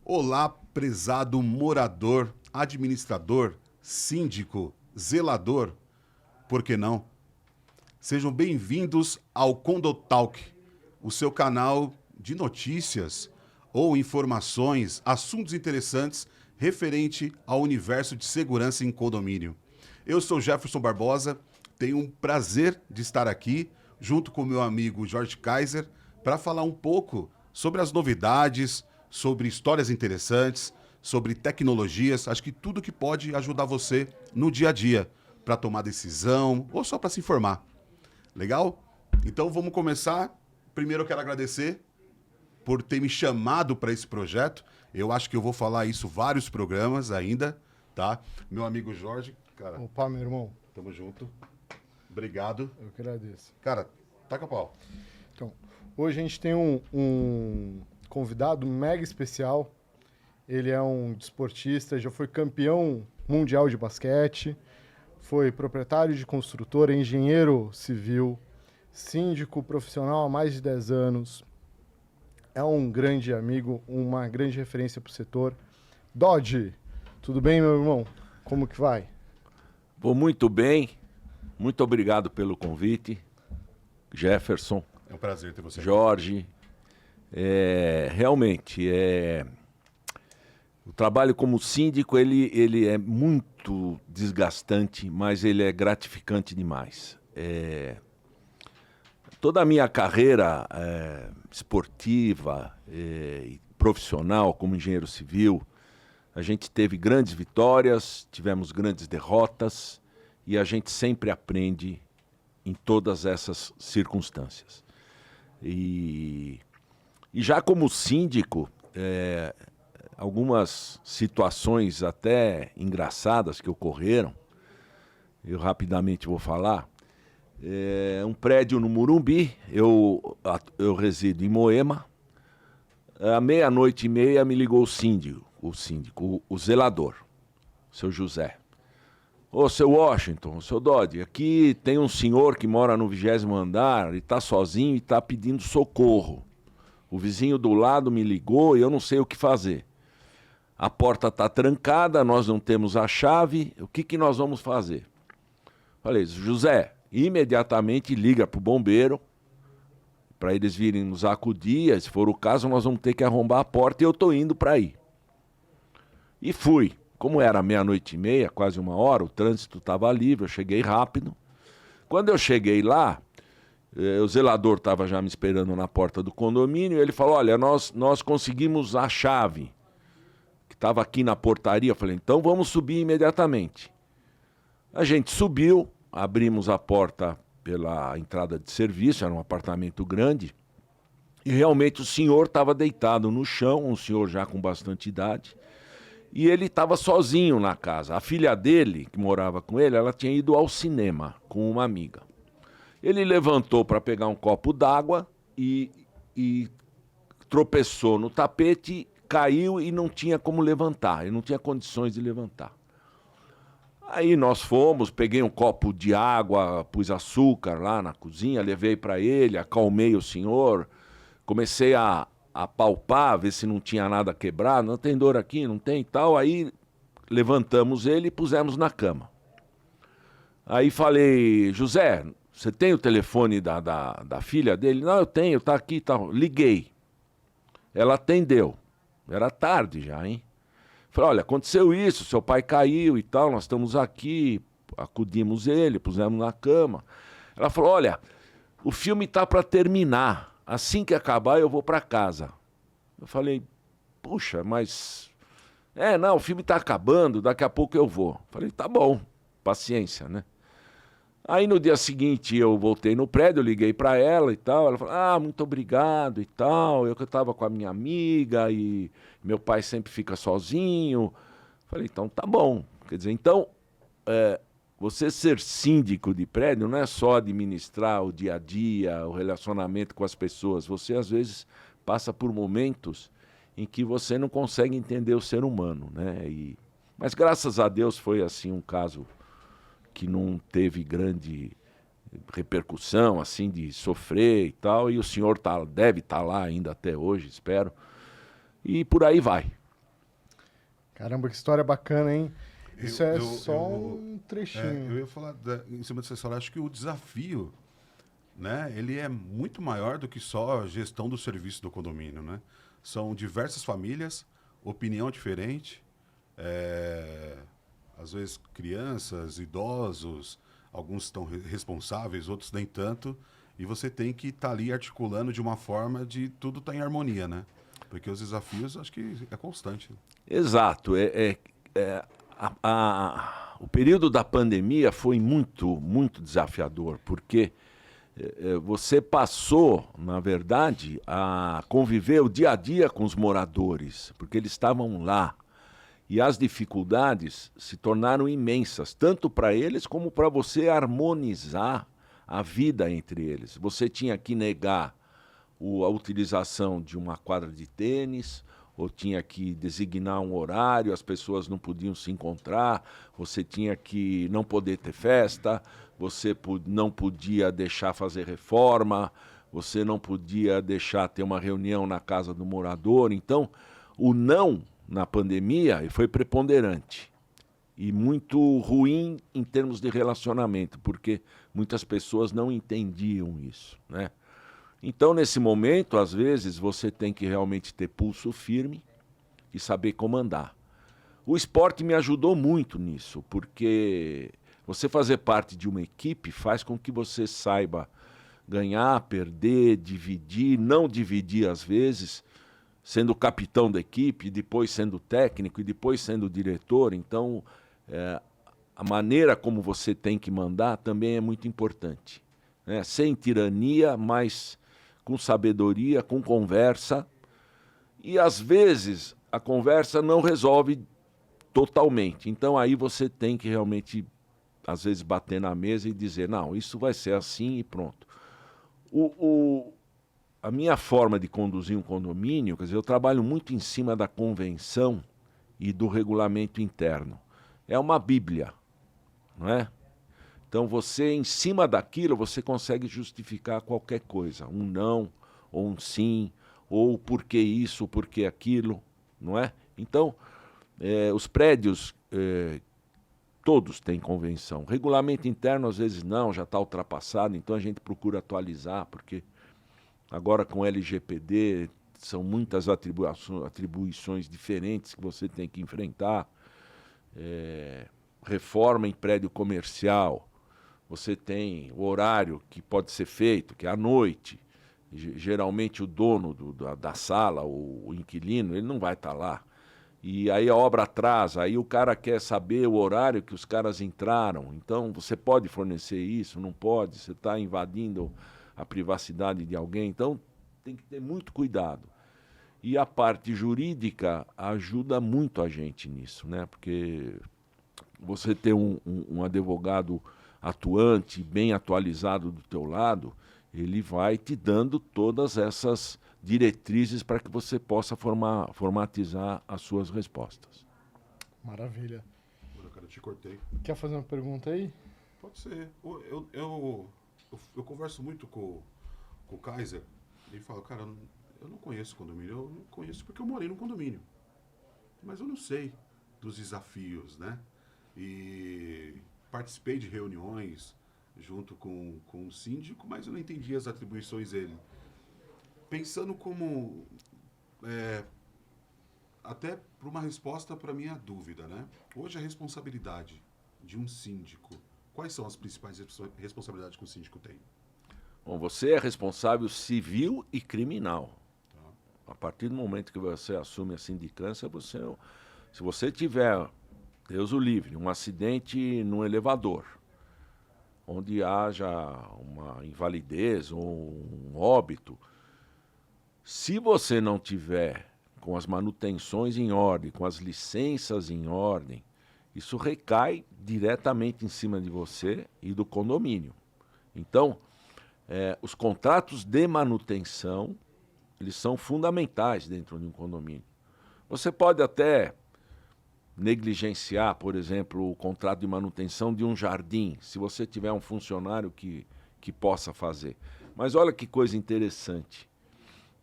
Olá, prezado morador, administrador, síndico, zelador, por que não? Sejam bem-vindos ao Condotalk, o seu canal de notícias ou informações, assuntos interessantes referente ao universo de segurança em condomínio. Eu sou Jefferson Barbosa, tenho um prazer de estar aqui junto com meu amigo Jorge Kaiser para falar um pouco sobre as novidades, sobre histórias interessantes, sobre tecnologias, acho que tudo que pode ajudar você no dia a dia, para tomar decisão ou só para se informar. Legal? Então vamos começar. Primeiro eu quero agradecer por ter me chamado para esse projeto. Eu acho que eu vou falar isso vários programas ainda, tá? Meu amigo Jorge, cara. Opa, meu irmão. Tamo junto. Obrigado. Eu que agradeço. Cara, taca pau. Então, hoje a gente tem um convidado mega especial. Ele é um desportista, já foi campeão mundial de basquete, foi proprietário de construtora, engenheiro civil, síndico profissional há mais de 10 anos. É um grande amigo, uma grande referência para o setor. Dodge, tudo bem, meu irmão? Como que vai? Vou muito bem. Muito obrigado pelo convite, Jefferson. É um prazer ter você aqui. Jorge. Realmente, o trabalho como síndico, ele é muito desgastante, mas ele é gratificante demais. Toda a minha carreira esportiva e profissional como engenheiro civil, a gente teve grandes vitórias, tivemos grandes derrotas e a gente sempre aprende em todas essas circunstâncias. E já como síndico, algumas situações até engraçadas que ocorreram, eu rapidamente vou falar. Um prédio no Morumbi, eu resido em Moema. À 00:30 me ligou o zelador, o seu José. Ô, seu Washington, seu Dodge, aqui tem um senhor que mora no 20º andar e está sozinho e está pedindo socorro. O vizinho do lado me ligou e eu não sei o que fazer. A porta está trancada, nós não temos a chave, o que nós vamos fazer? Falei, José, imediatamente liga para o bombeiro, para eles virem nos acudir, se for o caso nós vamos ter que arrombar a porta e eu estou indo para aí. E fui. Como era 00:30, quase 1 hora, o trânsito estava livre, eu cheguei rápido. Quando eu cheguei lá, o zelador estava já me esperando na porta do condomínio, e ele falou, olha, nós conseguimos a chave, que estava aqui na portaria. Eu falei, então vamos subir imediatamente. A gente subiu, abrimos a porta pela entrada de serviço, era um apartamento grande, e realmente o senhor estava deitado no chão, um senhor já com bastante idade, e ele estava sozinho na casa. A filha dele, que morava com ele, ela tinha ido ao cinema com uma amiga. Ele levantou para pegar um copo d'água e tropeçou no tapete, caiu e não tinha como levantar, ele não tinha condições de levantar. Aí nós fomos, peguei um copo de água, pus açúcar lá na cozinha, levei para ele, acalmei o senhor, comecei a palpar, ver se não tinha nada quebrado, não tem dor aqui, não tem e tal. Aí levantamos ele e pusemos na cama. Aí falei, José, você tem o telefone da filha dele? Não, eu tenho, tá aqui e tal. Liguei. Ela atendeu. Era tarde já, hein? Falei, olha, aconteceu isso, seu pai caiu e tal, nós estamos aqui, acudimos ele, pusemos na cama. Ela falou, olha, o filme tá para terminar, assim que acabar eu vou para casa. Eu falei, puxa, mas... não, o filme tá acabando, daqui a pouco eu vou. Falei, tá bom, paciência, né? Aí no dia seguinte eu voltei no prédio, eu liguei para ela e tal, ela falou, muito obrigado e tal, eu que estava com a minha amiga e meu pai sempre fica sozinho. Falei, então tá bom. Quer dizer, então, você ser síndico de prédio não é só administrar o dia a dia, o relacionamento com as pessoas, você às vezes passa por momentos em que você não consegue entender o ser humano, né? Mas graças a Deus foi assim um caso que não teve grande repercussão, assim, de sofrer e tal, e o senhor deve estar lá ainda até hoje, espero, e por aí vai. Caramba, que história bacana, hein? Isso é só eu- um trechinho. eu ia falar em cima dessa história, acho que o desafio, né, ele é muito maior do que só a gestão do serviço do condomínio, né? São diversas famílias, opinião diferente, às vezes crianças, idosos, alguns estão responsáveis, outros nem tanto, e você tem que estar ali articulando de uma forma de tudo estar em harmonia, né? Porque os desafios, acho que é constante. Exato. O período da pandemia foi muito, muito desafiador, porque você passou, na verdade, a conviver o dia a dia com os moradores, porque eles estavam lá. E as dificuldades se tornaram imensas, tanto para eles como para você harmonizar a vida entre eles. Você tinha que negar a utilização de uma quadra de tênis, ou tinha que designar um horário, as pessoas não podiam se encontrar, você tinha que não poder ter festa, você não podia deixar fazer reforma, você não podia deixar ter uma reunião na casa do morador. Então, o não na pandemia foi preponderante e muito ruim em termos de relacionamento, porque muitas pessoas não entendiam isso, né? Então, nesse momento, às vezes, você tem que realmente ter pulso firme e saber comandar. O esporte me ajudou muito nisso, porque você fazer parte de uma equipe faz com que você saiba ganhar, perder, dividir, não dividir às vezes, sendo o capitão da equipe, depois sendo técnico e depois sendo diretor. Então, a maneira como você tem que mandar também é muito importante, né? Sem tirania, mas com sabedoria, com conversa. E, às vezes, a conversa não resolve totalmente. Então, aí você tem que realmente, às vezes, bater na mesa e dizer, não, isso vai ser assim e pronto. A minha forma de conduzir um condomínio, quer dizer, eu trabalho muito em cima da convenção e do regulamento interno. É uma bíblia, não é? Então você, em cima daquilo, você consegue justificar qualquer coisa. Um não, ou um sim, ou por que isso, por que aquilo, não é? Então, os prédios, todos têm convenção. Regulamento interno, às vezes não, já está ultrapassado, então a gente procura atualizar, porque agora com LGPD são muitas atribuições diferentes que você tem que enfrentar. Reforma em prédio comercial, você tem o horário que pode ser feito, que é à noite. Geralmente o dono da sala, o inquilino, ele não vai estar lá. E aí a obra atrasa, aí o cara quer saber o horário que os caras entraram. Então, você pode fornecer isso? Não pode? Você está invadindo a privacidade de alguém? Então, tem que ter muito cuidado. E a parte jurídica ajuda muito a gente nisso, né? Porque você ter um advogado atuante, bem atualizado do teu lado, ele vai te dando todas essas diretrizes para que você possa formatizar as suas respostas. Maravilha. Cara, eu te cortei. Quer fazer uma pergunta aí? Pode ser. Eu converso muito com o Kaiser. Ele fala, cara, eu não conheço condomínio. Eu não conheço porque eu morei no condomínio. Mas eu não sei dos desafios, né? E participei de reuniões junto com o síndico, mas eu não entendi as atribuições dele. Pensando como... até para uma resposta para a minha dúvida, né? Hoje a responsabilidade de um síndico, quais são as principais responsabilidades que o síndico tem? Bom, você é responsável civil e criminal. Tá. A partir do momento que você assume a sindicância, se você tiver, Deus o livre, um acidente num elevador, onde haja uma invalidez ou um óbito, se você não tiver com as manutenções em ordem, com as licenças em ordem, isso recai diretamente em cima de você e do condomínio. Então, os contratos de manutenção, eles são fundamentais dentro de um condomínio. Você pode até negligenciar, por exemplo, o contrato de manutenção de um jardim, se você tiver um funcionário que possa fazer. Mas olha que coisa interessante.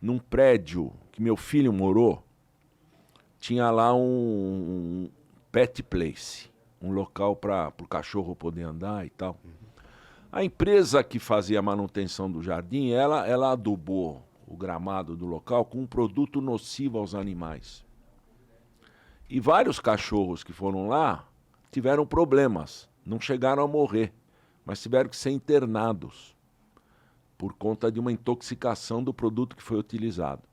Num prédio que meu filho morou, tinha lá um pet place, um local para o cachorro poder andar e tal. A empresa que fazia a manutenção do jardim, ela adubou o gramado do local com um produto nocivo aos animais. E vários cachorros que foram lá tiveram problemas, não chegaram a morrer, mas tiveram que ser internados por conta de uma intoxicação do produto que foi utilizado.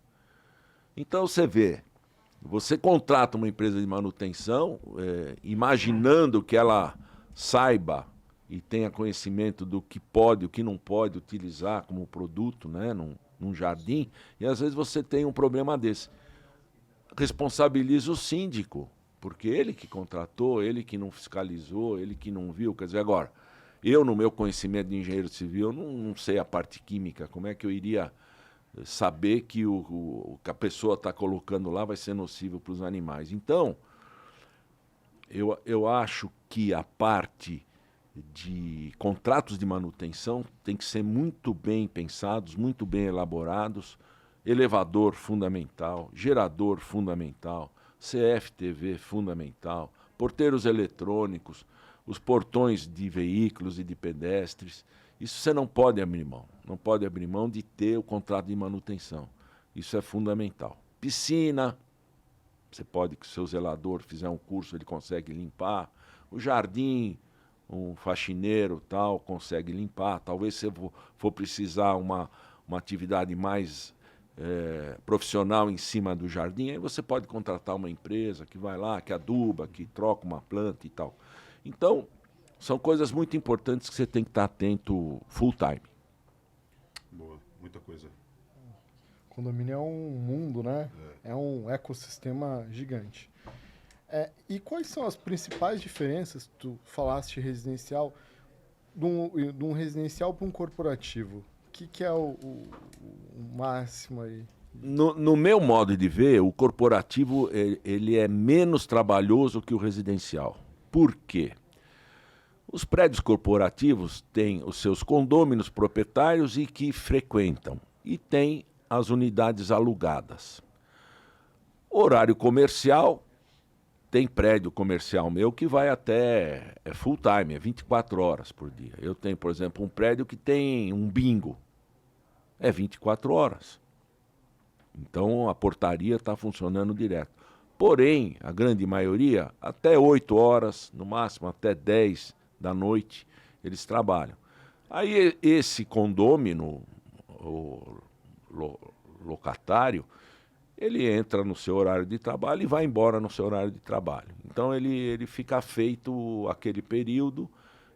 Então você vê, você contrata uma empresa de manutenção, imaginando que ela saiba e tenha conhecimento do que pode e o que não pode utilizar como produto, né, num jardim, e às vezes você tem um problema desse. Responsabiliza o síndico, porque ele que contratou, ele que não fiscalizou, ele que não viu. Quer dizer, agora, eu no meu conhecimento de engenheiro civil, não sei a parte química, como é que eu iria saber que o que a pessoa está colocando lá vai ser nocivo para os animais. Então, eu acho que a parte de contratos de manutenção tem que ser muito bem pensados, muito bem elaborados. Elevador fundamental, gerador fundamental, CFTV fundamental, porteiros eletrônicos, os portões de veículos e de pedestres. Isso você não pode abrir mão. Não pode abrir mão de ter o contrato de manutenção. Isso é fundamental. Piscina, você pode, que o seu zelador fizer um curso, ele consegue limpar. O jardim, um faxineiro tal, consegue limpar. Talvez se for precisar uma atividade mais profissional em cima do jardim, aí você pode contratar uma empresa que vai lá, que aduba, que troca uma planta e tal. Então, são coisas muito importantes que você tem que estar atento full time. Boa, muita coisa. Condomínio é um mundo, né? É um ecossistema gigante. E quais são as principais diferenças, tu falaste residencial, de um residencial para um corporativo? O que é o máximo aí? No meu modo de ver, o corporativo ele é menos trabalhoso que o residencial. Por quê? Os prédios corporativos têm os seus condôminos proprietários e que frequentam. E tem as unidades alugadas. Horário comercial, tem prédio comercial meu que vai até full time, 24 horas por dia. Eu tenho, por exemplo, um prédio que tem um bingo. É 24 horas. Então a portaria está funcionando direto. Porém, a grande maioria, até 8 horas, no máximo até 10 da noite, eles trabalham. Aí esse condômino, o locatário, ele entra no seu horário de trabalho e vai embora no seu horário de trabalho. Então ele fica feito aquele período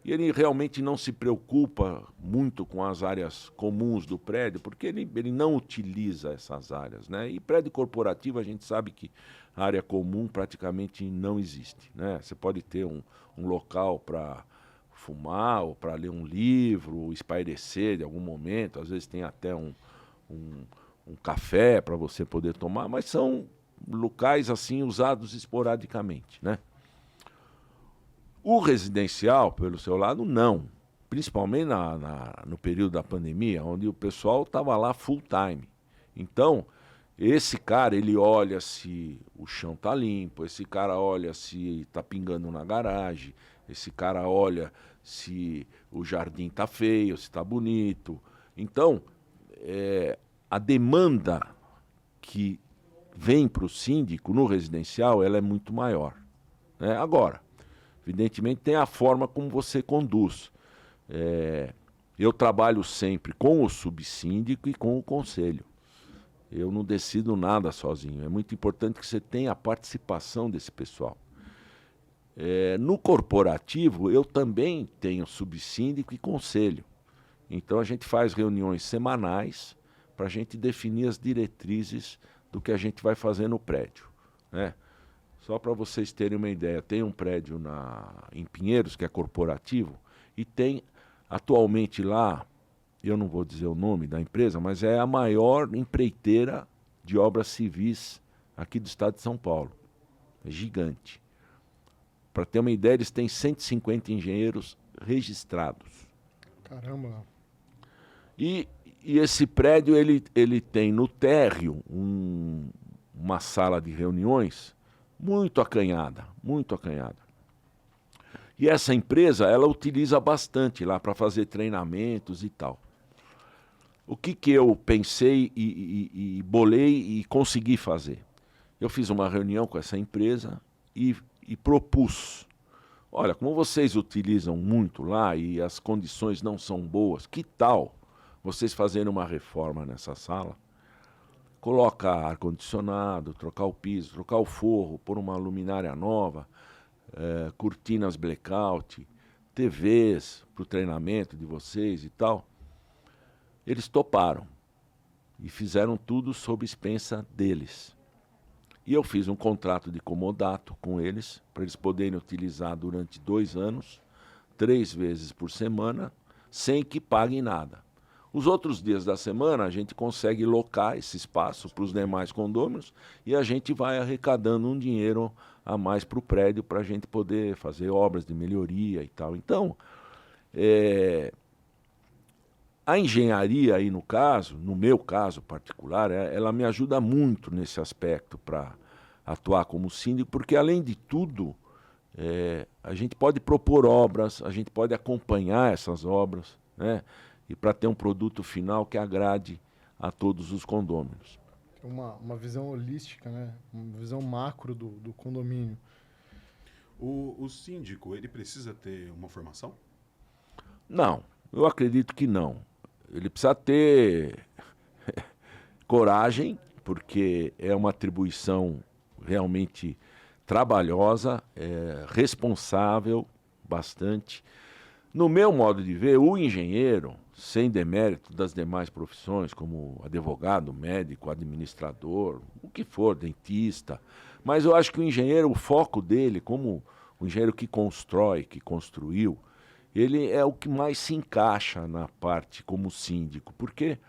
e ele realmente não se preocupa muito com as áreas comuns do prédio, porque ele não utiliza essas áreas, né? E prédio corporativo, a gente sabe que a área comum praticamente não existe, né? Você pode ter um local para fumar ou para ler um livro, espairecer de algum momento, às vezes tem até um café para você poder tomar, mas são locais assim usados esporadicamente, né? O residencial, pelo seu lado, não. Principalmente no período da pandemia, onde o pessoal estava lá full time. Então, esse cara, ele olha se o chão está limpo, esse cara olha se está pingando na garagem, esse cara olha se o jardim está feio, se está bonito. Então, a demanda que vem para o síndico no residencial, ela é muito maior, né? Agora, evidentemente, tem a forma como você conduz. Eu trabalho sempre com o subsíndico e com o conselho. Eu não decido nada sozinho. É muito importante que você tenha a participação desse pessoal. No corporativo, eu também tenho subsíndico e conselho. Então, a gente faz reuniões semanais para a gente definir as diretrizes do que a gente vai fazer no prédio, né? Só para vocês terem uma ideia, tem um prédio em Pinheiros, que é corporativo, e tem atualmente lá, eu não vou dizer o nome da empresa, mas é a maior empreiteira de obras civis aqui do estado de São Paulo. É gigante. Para ter uma ideia, eles têm 150 engenheiros registrados. Caramba! E esse prédio, ele tem no térreo uma sala de reuniões muito acanhada, muito acanhada. E essa empresa, ela utiliza bastante lá para fazer treinamentos e tal. O que eu pensei e bolei e consegui fazer? Eu fiz uma reunião com essa empresa e propus: olha, como vocês utilizam muito lá e as condições não são boas, que tal vocês fazerem uma reforma nessa sala? Colocar ar-condicionado, trocar o piso, trocar o forro, pôr uma luminária nova, cortinas blackout, TVs para o treinamento de vocês e tal. Eles toparam e fizeram tudo sob expensa deles. E eu fiz um contrato de comodato com eles, para eles poderem utilizar durante 2 anos, 3 vezes por semana, sem que paguem nada. Os outros dias da semana, a gente consegue locar esse espaço para os demais condôminos e a gente vai arrecadando um dinheiro a mais para o prédio para a gente poder fazer obras de melhoria e tal. Então, a engenharia aí no caso, no meu caso particular, ela me ajuda muito nesse aspecto para atuar como síndico, porque além de tudo, a gente pode propor obras, a gente pode acompanhar essas obras, né? E para ter um produto final que agrade a todos os condôminos. Uma visão holística, né? Uma visão macro do condomínio. O síndico, ele precisa ter uma formação? Não, eu acredito que não. Ele precisa ter coragem, porque é uma atribuição realmente trabalhosa, responsável bastante. No meu modo de ver, o engenheiro, sem demérito das demais profissões, como advogado, médico, administrador, o que for, dentista, mas eu acho que o engenheiro, o foco dele, como o engenheiro que constrói, que construiu, ele é o que mais se encaixa na parte como síndico, porque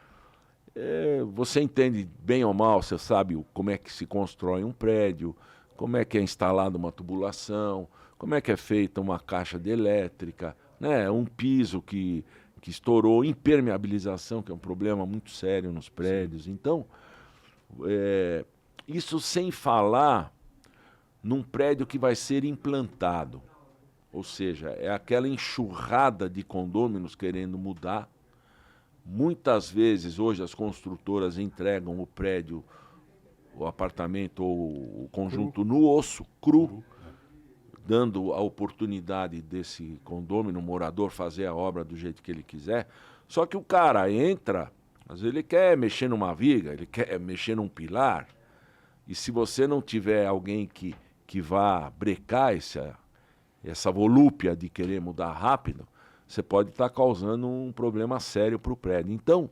você entende bem ou mal, você sabe como é que se constrói um prédio, como é que é instalada uma tubulação, como é que é feita uma caixa de elétrica, né? Um piso que estourou, impermeabilização, que é um problema muito sério nos prédios. Então, isso sem falar num prédio que vai ser implantado. Ou seja, é aquela enxurrada de condôminos querendo mudar. Muitas vezes, hoje, as construtoras entregam o prédio, o apartamento ou o conjunto no osso, cru, dando a oportunidade desse condômino, morador, fazer a obra do jeito que ele quiser. Só que o cara entra, às vezes ele quer mexer numa viga, ele quer mexer num pilar, e se você não tiver alguém que vá brecar essa volúpia de querer mudar rápido, você pode estar causando um problema sério para o prédio. Então,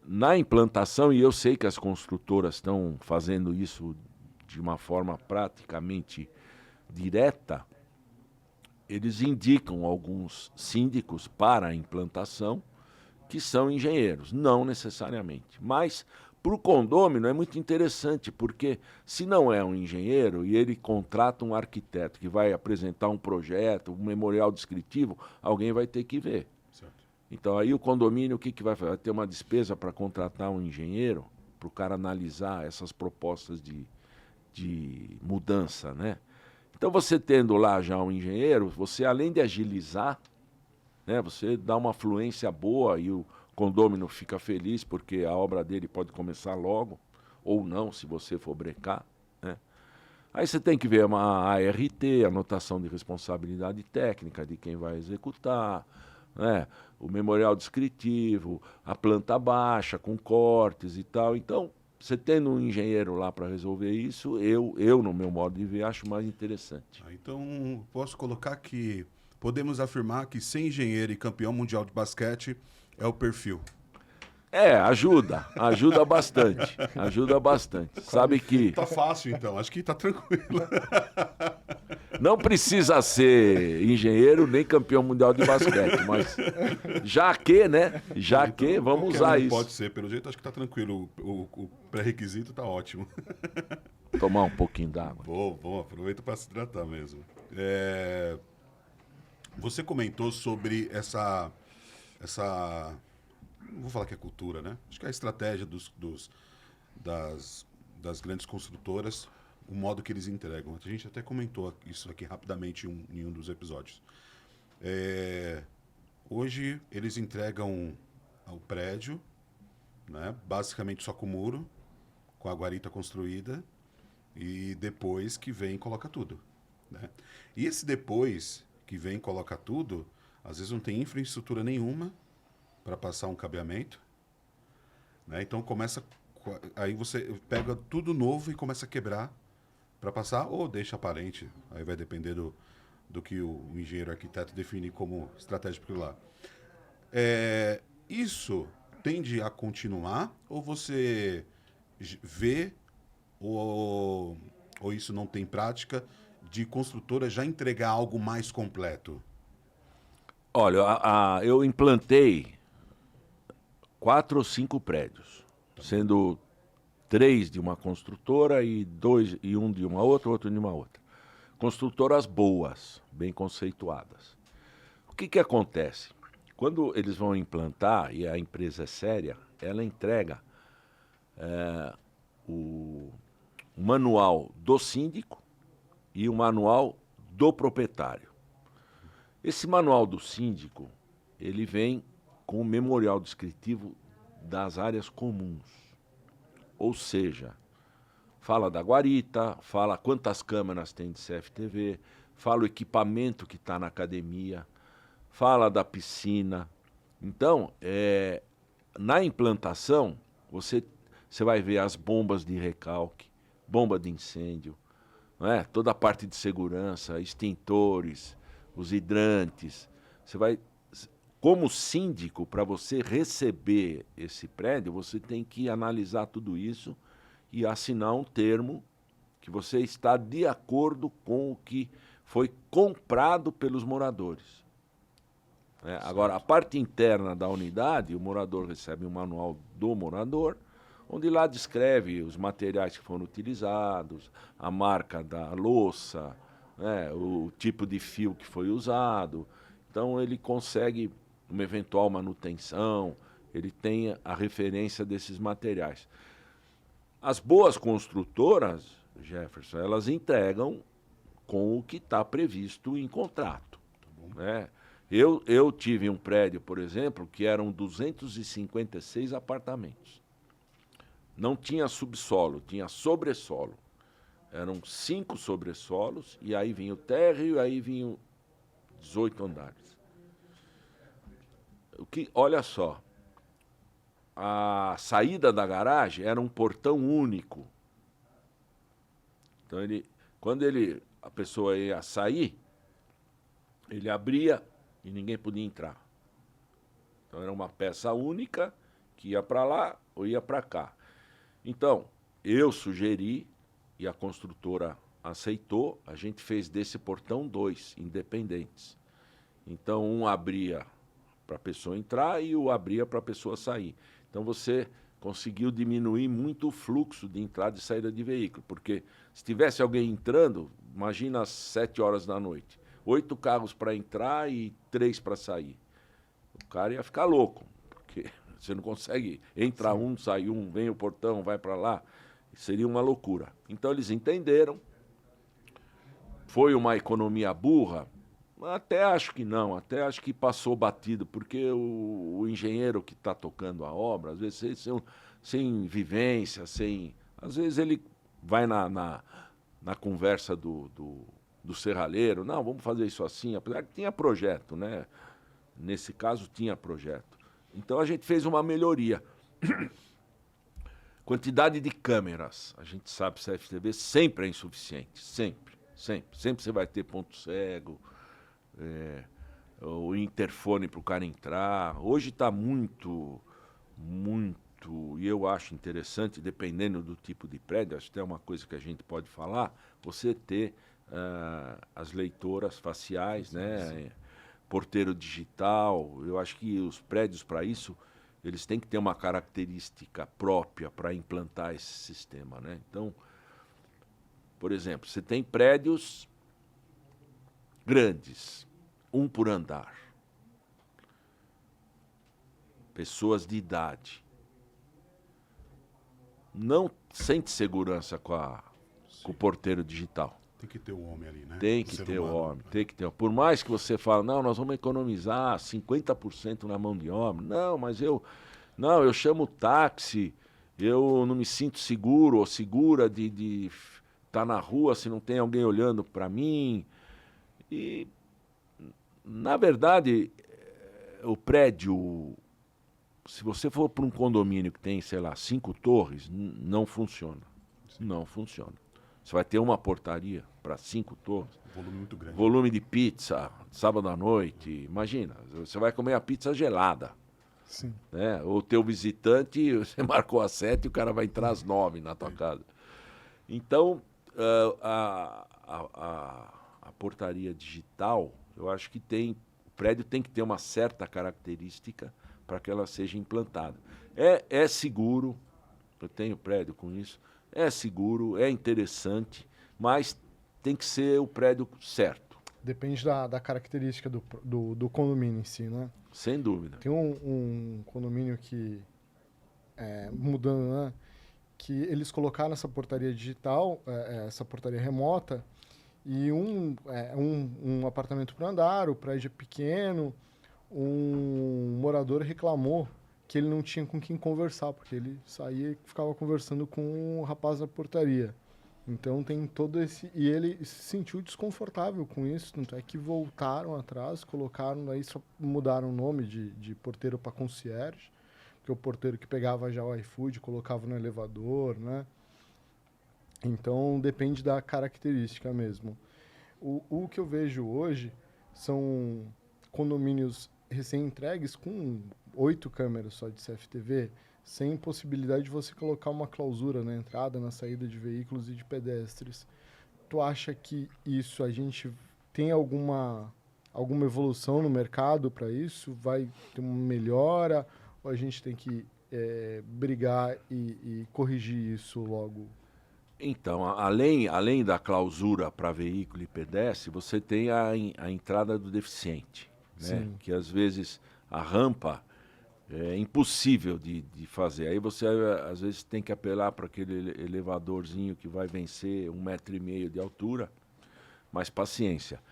na implantação, e eu sei que as construtoras estão fazendo isso de uma forma praticamente direta, eles indicam alguns síndicos para a implantação que são engenheiros, não necessariamente. Mas para o condômino é muito interessante, porque se não é um engenheiro e ele contrata um arquiteto que vai apresentar um projeto, um memorial descritivo, alguém vai ter que ver. Certo. Então aí o condomínio, o que vai fazer? Vai ter uma despesa para contratar um engenheiro, para o cara analisar essas propostas de mudança, né? Então você tendo lá já um engenheiro, você além de agilizar, né, você dá uma fluência boa e o condômino fica feliz porque a obra dele pode começar logo, ou não, se você for brecar, né? Aí você tem que ver uma ART, anotação de responsabilidade técnica de quem vai executar, né? O memorial descritivo, a planta baixa com cortes e tal. Então, você tendo um engenheiro lá para resolver isso, eu, no meu modo de ver, acho mais interessante. Então, posso colocar que podemos afirmar que ser engenheiro e campeão mundial de basquete é o perfil. Ajuda bastante, ajuda bastante. Sabe que Tá fácil, então, acho que tá tranquilo. não precisa ser engenheiro nem campeão mundial de basquete, mas já que, né? Já que, vamos usar isso. Pode ser, pelo jeito, acho que tá tranquilo. O pré-requisito tá ótimo. Tomar um pouquinho d'água. Bom, aproveita para se hidratar mesmo. Você comentou sobre essa não vou falar que é cultura, né? Acho que é a estratégia das grandes construtoras o modo que eles entregam. A gente até comentou isso aqui rapidamente em um dos episódios. Hoje eles entregam o prédio, né, basicamente só com o muro, com a guarita construída, e depois que vem coloca tudo, né? E esse depois que vem coloca tudo, às vezes não tem infraestrutura nenhuma para passar um cabeamento, né? Então aí você pega tudo novo e começa a quebrar para passar, ou deixa aparente, aí vai depender do que o engenheiro arquiteto definir como estratégico lá. Isso tende a continuar, ou você vê, ou isso não tem prática, de construtora já entregar algo mais completo? Olha, eu implantei 4 ou 5 prédios, sendo 3 de uma construtora e um de uma outra, outro de uma outra. Construtoras boas, bem conceituadas. O que acontece? Quando eles vão implantar, e a empresa é séria, ela entrega o manual do síndico e o manual do proprietário. Esse manual do síndico, ele vem com o memorial descritivo das áreas comuns. Ou seja, fala da guarita, fala quantas câmeras tem de CFTV, fala o equipamento que está na academia, fala da piscina. Então, na implantação, você vai ver as bombas de recalque, bomba de incêndio, né? Toda a parte de segurança, extintores, os hidrantes. Você vai, como síndico, para você receber esse prédio, você tem que analisar tudo isso e assinar um termo que você está de acordo com o que foi comprado pelos moradores. Agora, a parte interna da unidade, o morador recebe um manual do morador, onde lá descreve os materiais que foram utilizados, a marca da louça, né, o tipo de fio que foi usado. Então, ele consegue uma eventual manutenção, ele tem a referência desses materiais. As boas construtoras, Jefferson, elas entregam com o que está previsto em contrato, né? Eu tive um prédio, por exemplo, que eram 256 apartamentos. Não tinha subsolo, tinha sobressolo. Eram 5 sobressolos, e aí vinha o térreo, e aí vinham 18 andares. Olha só, a saída da garagem era um portão único. Então, quando a pessoa ia sair, ele abria e ninguém podia entrar. Então, era uma peça única que ia para lá ou ia para cá. Então, eu sugeri, e a construtora aceitou, a gente fez desse portão 2 independentes. Então, um abria para a pessoa entrar e o abria para a pessoa sair. Então, você conseguiu diminuir muito o fluxo de entrada e saída de veículo, porque se tivesse alguém entrando, imagina às 7 horas da noite, 8 carros para entrar e 3 para sair. O cara ia ficar louco, porque você não consegue entrar um, sai um, vem o portão, vai para lá. Seria uma loucura. Então eles entenderam. Foi uma economia burra? Até acho que não, até acho que passou batido, porque o engenheiro que está tocando a obra, às vezes sem vivência, às vezes ele vai na conversa do serralheiro, não, vamos fazer isso assim, apesar que tinha projeto, né? Nesse caso tinha projeto. Então a gente fez uma melhoria. Quantidade de câmeras, a gente sabe que a CFTV sempre é insuficiente, sempre. Sempre você vai ter ponto cego, o interfone para o cara entrar. Hoje está muito, e eu acho interessante, dependendo do tipo de prédio, acho que é uma coisa que a gente pode falar, você ter as leitoras faciais, né? Porteiro digital. Eu acho que os prédios, para isso, eles têm que ter uma característica própria para implantar esse sistema, né? Então, por exemplo, você tem prédios grandes, um por andar. Pessoas de idade. Não sente segurança com com o porteiro digital. Tem que ter o homem ali, né? Tem que ter o homem, tem que ter. Por mais que você fale, não, nós vamos economizar 50% na mão de obra. Não, mas eu chamo táxi, eu não me sinto seguro ou segura de estar na rua se não tem alguém olhando para mim. E, na verdade, o prédio, se você for para um condomínio que tem, sei lá, 5 torres, não funciona. Não funciona. Você vai ter uma portaria para 5 torres. Volume muito grande. Volume de pizza, sábado à noite. Imagina, você vai comer a pizza gelada. Sim. Né? O teu visitante, você marcou às 7 e o cara vai entrar às 9 na tua casa. Então, a portaria digital, eu acho que o prédio tem que ter uma certa característica para que ela seja implantada. É seguro, eu tenho prédio com isso, é seguro, é interessante, mas tem que ser o prédio certo. Depende da característica do condomínio em si, né? Sem dúvida. Tem um condomínio que, mudando, né? Que eles colocaram essa portaria digital, essa portaria remota, e um apartamento para andar, o prédio é pequeno, um morador reclamou que ele não tinha com quem conversar, porque ele saía e ficava conversando com o rapaz da portaria. Então tem todo esse... E ele se sentiu desconfortável com isso, tanto é que voltaram atrás, colocaram, aí só mudaram o nome de porteiro para concierge, que é o porteiro que pegava já o iFood, colocava no elevador, né? Então depende da característica mesmo. O que eu vejo hoje são condomínios recém-entregues com 8 câmeras só de CFTV, sem possibilidade de você colocar uma clausura na entrada, na saída de veículos e de pedestres. Tu acha que isso, a gente tem alguma evolução no mercado para isso? Vai ter uma melhora? Ou a gente tem que brigar e corrigir isso logo? Então, além da clausura para veículo e pedestre, você tem a entrada do deficiente, né? Que às vezes a rampa é impossível de fazer. Aí você, às vezes, tem que apelar para aquele elevadorzinho que vai vencer 1,5 metro de altura, mas paciência.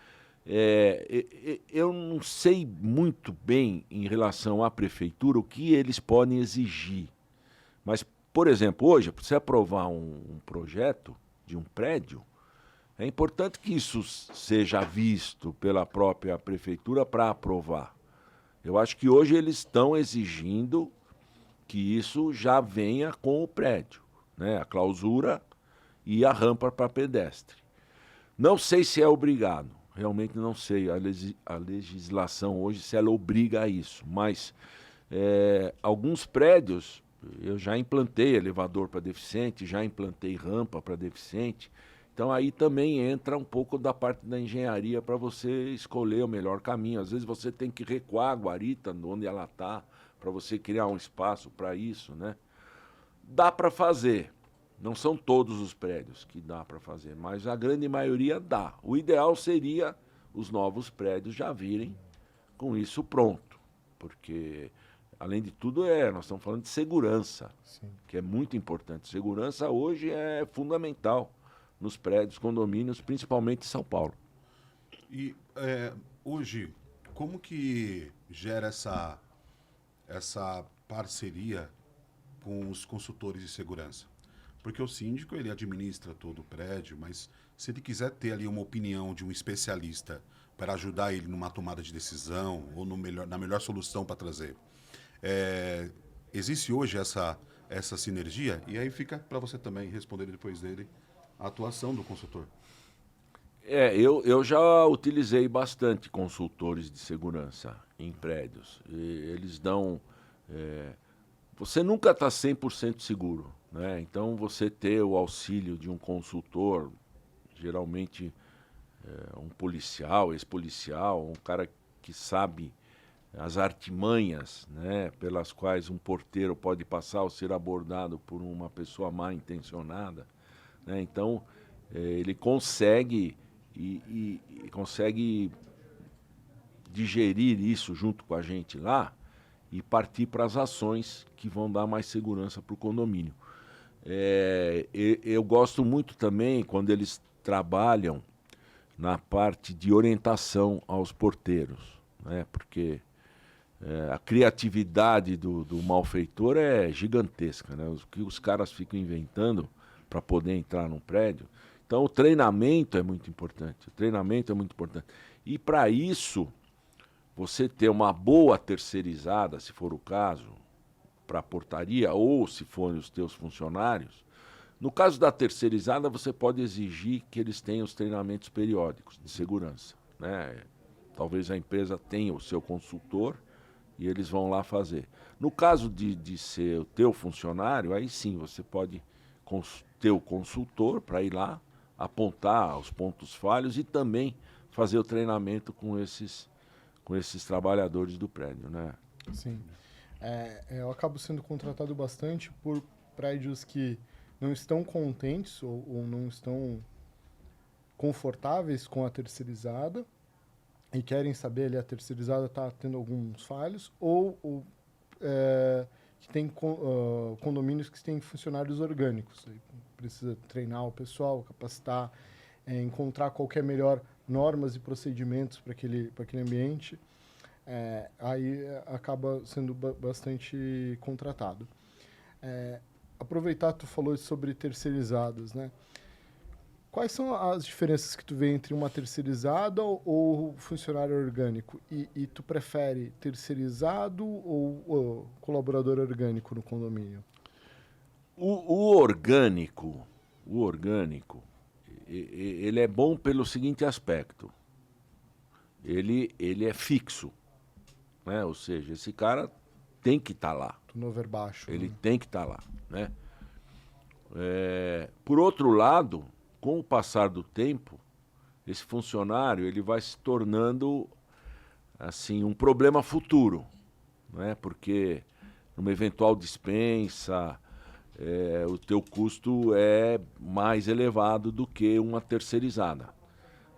Eu não sei muito bem, em relação à prefeitura, o que eles podem exigir. Mas, por exemplo, hoje, para você aprovar um projeto de um prédio, é importante que isso seja visto pela própria prefeitura para aprovar. Eu acho que hoje eles estão exigindo que isso já venha com o prédio, né? A clausura e a rampa para pedestre. Não sei se é obrigado, realmente não sei a legislação hoje se ela obriga a isso, mas alguns prédios eu já implantei elevador para deficiente, já implantei rampa para deficiente. Então aí também entra um pouco da parte da engenharia para você escolher o melhor caminho. Às vezes você tem que recuar a guarita onde ela está, para você criar um espaço para isso, né? Dá para fazer. Não são todos os prédios que dá para fazer, mas a grande maioria dá. O ideal seria os novos prédios já virem com isso pronto, porque, além de tudo, nós estamos falando de segurança, Sim. que é muito importante. Segurança hoje é fundamental nos prédios, condomínios, principalmente em São Paulo. E hoje, como que gera essa parceria com os consultores de segurança? Porque o síndico, ele administra todo o prédio, mas se ele quiser ter ali uma opinião de um especialista para ajudar ele numa tomada de decisão ou na melhor solução para trazer, existe hoje essa sinergia? E aí fica para você também responder depois dele a atuação do consultor. Eu já utilizei bastante consultores de segurança em prédios. E eles dão... você nunca está 100% seguro, né? Então, você ter o auxílio de um consultor, geralmente um policial, ex-policial, um cara que sabe as artimanhas, né, pelas quais um porteiro pode passar ou ser abordado por uma pessoa mal intencionada, né? Então, ele consegue e consegue digerir isso junto com a gente lá e partir para as ações que vão dar mais segurança para o condomínio. Eu gosto muito também quando eles trabalham na parte de orientação aos porteiros, né? Porque a criatividade do malfeitor é gigantesca, né? O que os caras ficam inventando para poder entrar num prédio. Então, o treinamento é muito importante. O treinamento é muito importante. E, para isso, você ter uma boa terceirizada, se for o caso, para a portaria, ou se forem os teus funcionários. No caso da terceirizada, você pode exigir que eles tenham os treinamentos periódicos de segurança, né? Talvez a empresa tenha o seu consultor e eles vão lá fazer. No caso de ser o teu funcionário, aí sim você pode ter o consultor para ir lá, apontar os pontos falhos e também fazer o treinamento com esses trabalhadores do prédio, né? Sim. Eu acabo sendo contratado bastante por prédios que não estão contentes ou não estão confortáveis com a terceirizada e querem saber ali a terceirizada está tendo alguns falhos ou que tem condomínios que têm funcionários orgânicos. Aí precisa treinar o pessoal, capacitar, encontrar qualquer melhor normas e procedimentos para aquele ambiente. Aí acaba sendo bastante contratado. Aproveitar, tu falou sobre terceirizadas, né? Quais são as diferenças que tu vê entre uma terceirizada ou funcionário orgânico? E tu prefere terceirizado ou colaborador orgânico no condomínio? O orgânico, ele é bom pelo seguinte aspecto. Ele é fixo, né? Ou seja, esse cara tem que estar lá. Turnover baixo. Ele né? tem que estar lá, né? Por outro lado, com o passar do tempo, esse funcionário ele vai se tornando assim um problema futuro, né? Porque numa eventual dispensa, o teu custo é mais elevado do que uma terceirizada.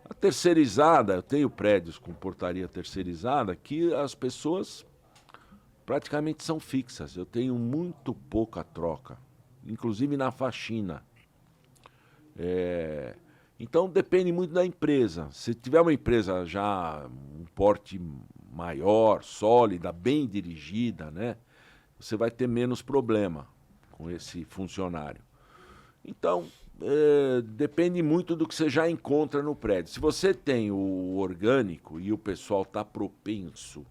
A terceirizada, eu tenho prédios com portaria terceirizada que as pessoas praticamente são fixas. Eu tenho muito pouca troca, inclusive na faxina. Então depende muito da empresa. Se tiver uma empresa já um porte maior, sólida, bem dirigida, né, você vai ter menos problema com esse funcionário. Então, depende muito do que você já encontra no prédio. Se você tem o orgânico e o pessoal está propenso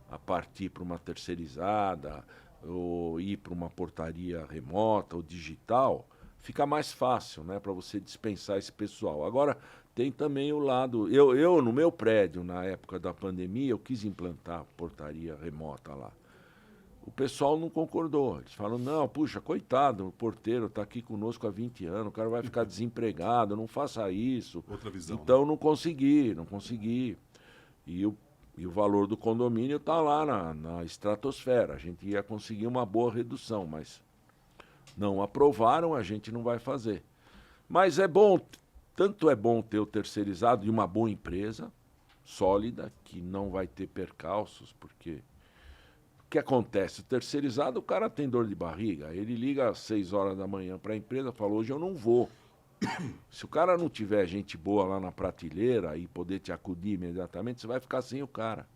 a partir para uma terceirizada ou ir para uma portaria remota ou digital, fica mais fácil, né, para você dispensar esse pessoal. Agora, tem também o lado... Eu, no meu prédio, na época da pandemia, eu quis implantar portaria remota lá. O pessoal não concordou. Eles falam, não, puxa, coitado, o porteiro está aqui conosco há 20 anos, o cara vai ficar desempregado, não faça isso. Outra visão. Então, não consegui. E o valor do condomínio está lá na estratosfera. A gente ia conseguir uma boa redução, mas não aprovaram, a gente não vai fazer. Mas é bom, tanto é bom ter o terceirizado de uma boa empresa, sólida, que não vai ter percalços, porque... O que acontece? O terceirizado, o cara tem dor de barriga, ele liga às 6 horas da manhã para a empresa e fala, hoje eu não vou. Se o cara não tiver gente boa lá na prateleira e poder te acudir imediatamente, você vai ficar sem o cara.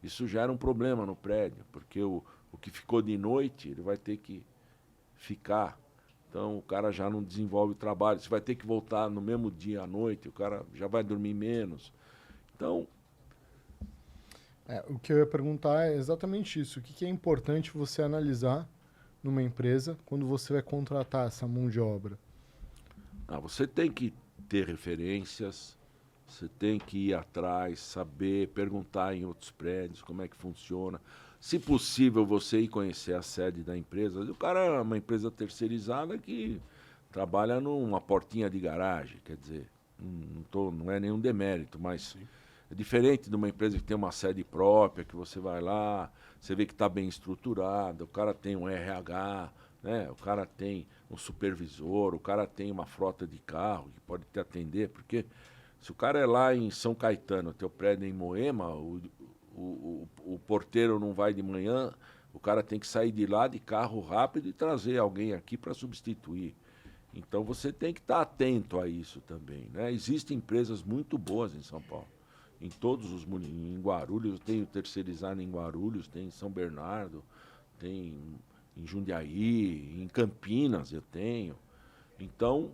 Isso gera um problema no prédio, porque o que ficou de noite, ele vai ter que ficar. Então o cara já não desenvolve o trabalho. Você vai ter que voltar no mesmo dia à noite, o cara já vai dormir menos. Então... O que eu ia perguntar é exatamente isso. O que é importante você analisar numa empresa quando você vai contratar essa mão de obra? Você tem que ter referências, você tem que ir atrás, saber, perguntar em outros prédios como é que funciona. Se possível, você ir conhecer a sede da empresa. O cara é uma empresa terceirizada que trabalha numa portinha de garagem, quer dizer, não é nenhum demérito, mas... Sim. É diferente de uma empresa que tem uma sede própria, que você vai lá, você vê que está bem estruturada, o cara tem um RH, né? O cara tem um supervisor, o cara tem uma frota de carro que pode te atender, porque se o cara é lá em São Caetano, teu prédio é em Moema, o porteiro não vai de manhã, O cara tem que sair de lá de carro rápido e trazer alguém aqui para substituir. Então você tem que estar atento a isso também, né? Existem empresas muito boas em São Paulo. Em todos os municípios. Em Guarulhos, eu tenho terceirizado em Guarulhos, tem em São Bernardo, tem em Jundiaí, em Campinas eu tenho. Então,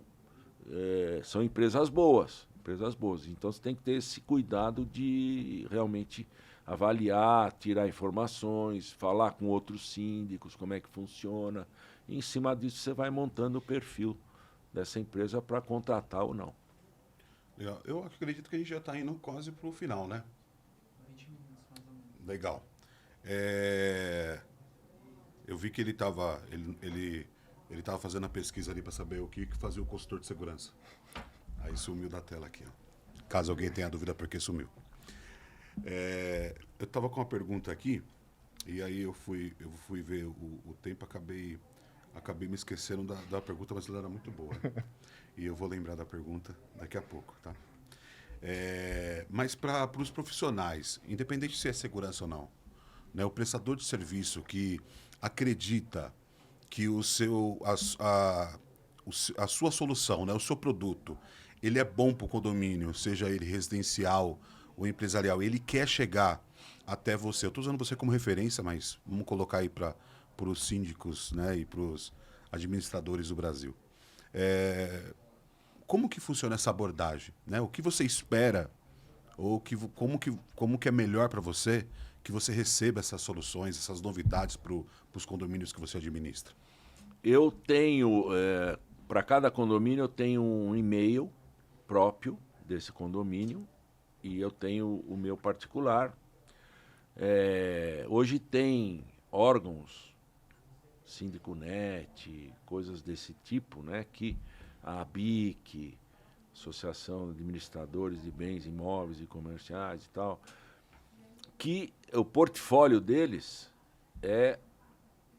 são empresas boas, empresas boas. Então você tem que ter esse cuidado de realmente avaliar, tirar informações, falar com outros síndicos, como é que funciona. E em cima disso você vai montando o perfil dessa empresa para contratar ou não. Legal. Eu acredito que a gente já está indo quase para o final, né? 20 minutos mais ou menos. Legal. Eu vi que ele estava ele tava fazendo a pesquisa ali para saber o que fazia o consultor de segurança. Aí sumiu da tela aqui, ó. Caso alguém tenha dúvida por que sumiu. Eu estava com uma pergunta aqui, e aí eu fui ver o tempo, acabei me esquecendo da pergunta, mas ela era muito boa. E eu vou lembrar da pergunta daqui a pouco, tá? Mas para os profissionais, independente se é segurança ou não, né, o prestador de serviço que acredita que a sua solução, né, o seu produto, ele é bom para o condomínio, seja ele residencial ou empresarial, ele quer chegar até você. Eu estou usando você como referência, mas vamos colocar aí para os síndicos, né, e para os administradores do Brasil. Como que funciona essa abordagem, né? O que você espera ou como que é melhor para você que você receba essas soluções, essas novidades para os condomínios que você administra? Eu tenho, para cada condomínio, eu tenho um e-mail próprio desse condomínio e eu tenho o meu particular. Hoje tem órgãos, Síndico.net, coisas desse tipo, né, que a ABIC, Associação de Administradores de Bens Imóveis e Comerciais e tal, que o portfólio deles é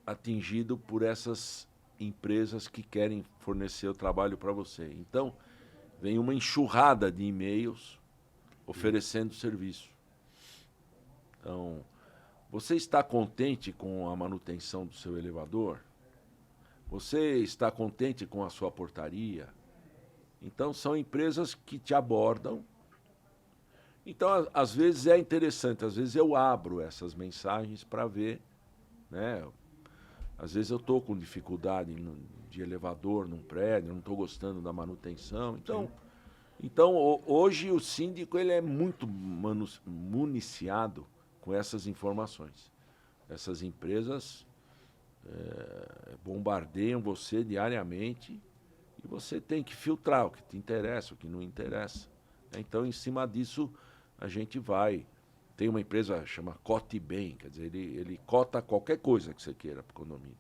atingido por essas empresas que querem fornecer o trabalho para você. Então, vem uma enxurrada de e-mails oferecendo serviço. Então, você está contente com a manutenção do seu elevador? Você está contente com a sua portaria? Então, são empresas que te abordam. Então, às vezes é interessante, às vezes eu abro essas mensagens para ver, né? Às vezes eu estou com dificuldade de elevador num prédio, não estou gostando da manutenção. Então, hoje o síndico ele é muito municiado com essas informações. Essas empresas bombardeiam você diariamente e você tem que filtrar o que te interessa, o que não interessa. Então, em cima disso, a gente vai. Tem uma empresa chama Cote Bem, quer dizer, ele cota qualquer coisa que você queira para o condomínio.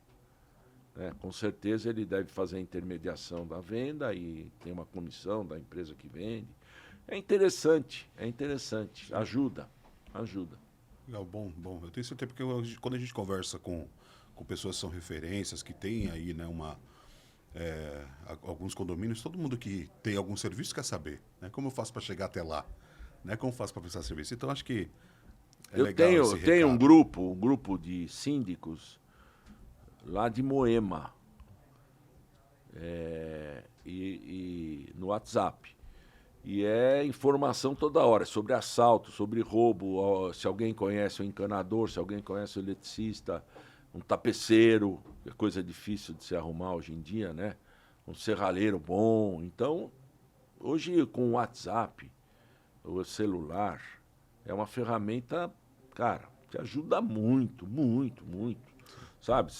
Com certeza ele deve fazer a intermediação da venda e tem uma comissão da empresa que vende. É interessante, ajuda. Legal, bom. Eu tenho certeza porque quando a gente conversa com pessoas que são referências, que têm aí, né, alguns condomínios, todo mundo que tem algum serviço quer saber, né, como eu faço para chegar até lá, né, como eu faço para prestar serviço. Então, acho que eu legal tenho um grupo de síndicos lá de Moema, e no WhatsApp. E é informação toda hora, sobre assalto, sobre roubo, se alguém conhece o encanador, se alguém conhece o eletricista, um tapeceiro, que é coisa difícil de se arrumar hoje em dia, né? Um serralheiro bom. Então, hoje com o WhatsApp, o celular, é uma ferramenta, cara, que ajuda muito. Sabe,